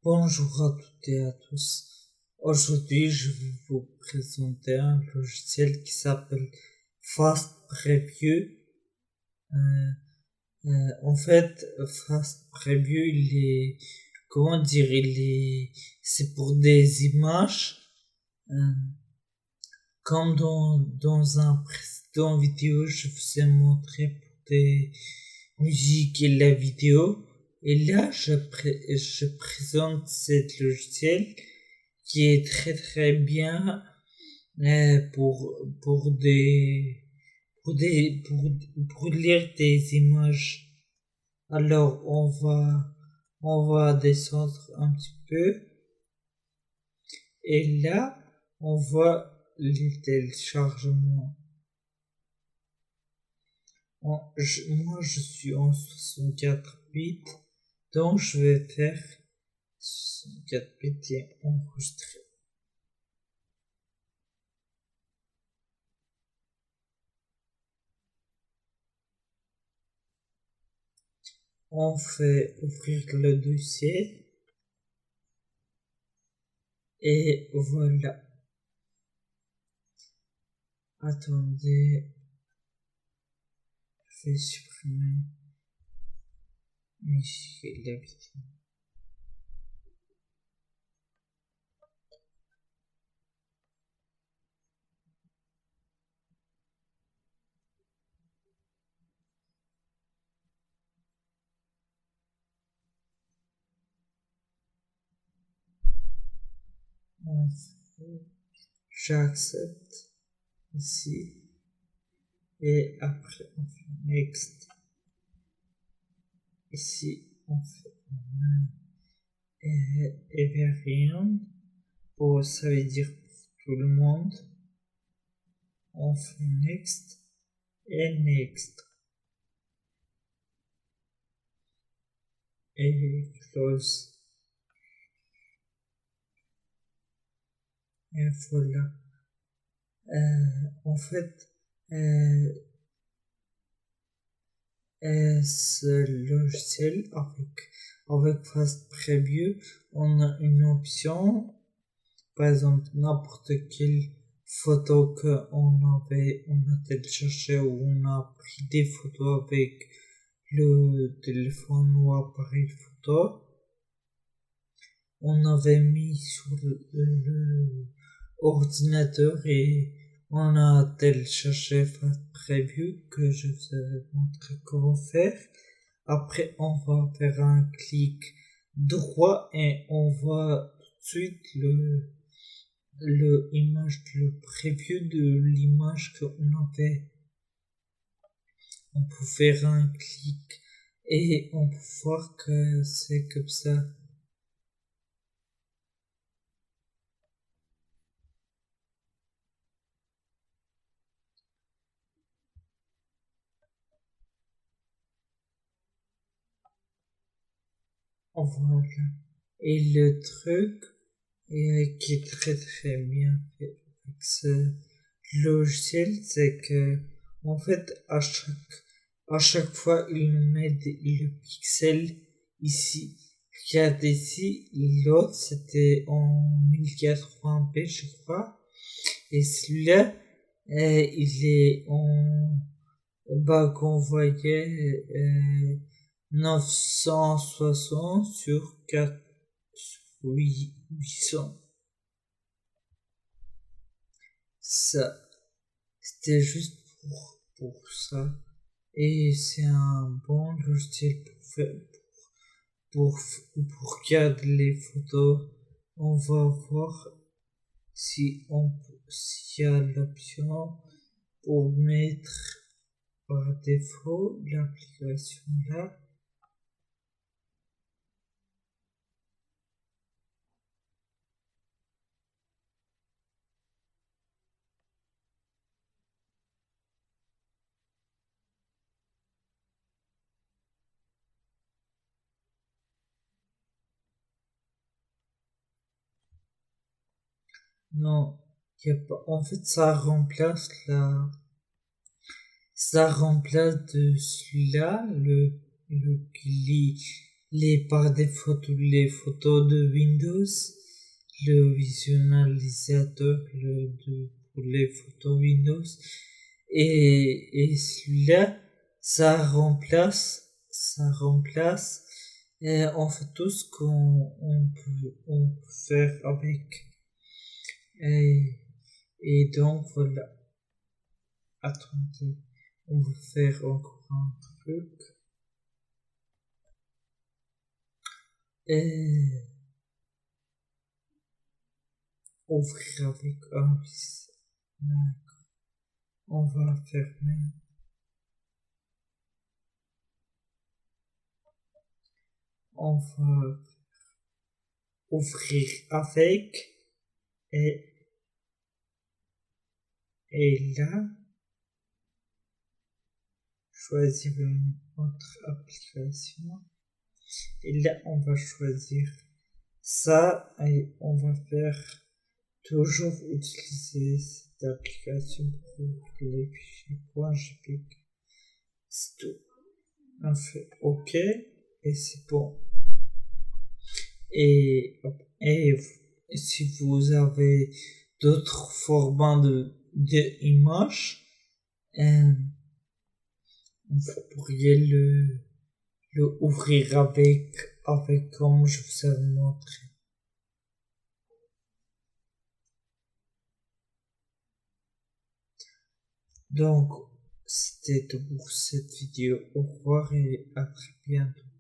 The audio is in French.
Bonjour à toutes et à tous. Aujourd'hui, je vais vous présenter un logiciel qui s'appelle Fast Preview. Euh, en fait, Fast Preview, c'est pour des images. Euh, Comme dans un précédent vidéo, je vous ai montré pour des musiques et la vidéo. Et là, je présente cette logiciel qui est très très bien pour lire des images. Alors on va descendre un petit peu et là on voit les téléchargements. Moi je suis en 64 bits, donc je vais faire 64 bits et enregistrer. On fait ouvrir le dossier et voilà. Attendez, je vais supprimer la vidéo. J'accepte ici et après on fait next. Ici on fait everyone, pour ça veut dire pour tout le monde. On fait next et next et close et voilà. En fait, ce logiciel avec Fast Preview, on a une option, par exemple n'importe quelle photo on a téléchargé ou on a pris des photos avec le téléphone ou appareil photo, on avait mis sur le ordinateur et on a téléchargé Fast Preview que je vous avais montré comment faire. Après, on va faire un clic droit et on voit tout de suite le preview de l'image qu'on avait. On peut faire un clic et on peut voir que c'est comme ça. Voilà. Et le truc qui est très très bien fait avec ce logiciel, c'est que en fait à chaque fois il nous met le pixel ici. Regarde ici, l'autre c'était en 1080p je crois, et celui-là il est en bas qu'on voyait 960 sur 800. Ça, c'était juste pour ça. Et c'est un bon logiciel pour, pour regarder les photos. On va voir s'il y a l'option pour mettre par défaut l'application là. Non, y a pas. En fait, ça remplace de celui-là le par défaut toutes les photos de Windows, le visualisateur pour les photos Windows, et celui-là, ça remplace en fait tout ce qu'on peut faire avec. Et donc voilà. Attendez, on va faire encore un truc. Et ouvrir avec un. On va fermer. On va ouvrir avec. Et, et là, choisir une autre application. Et là, on va choisir ça et on va faire toujours utiliser cette application pour les fichiers .jpg. C'est tout. On fait OK et c'est bon. Et si vous avez d'autres formats d'images, vous pourriez le ouvrir avec comme je vous avais montré. Donc, c'était tout pour cette vidéo. Au revoir et à très bientôt.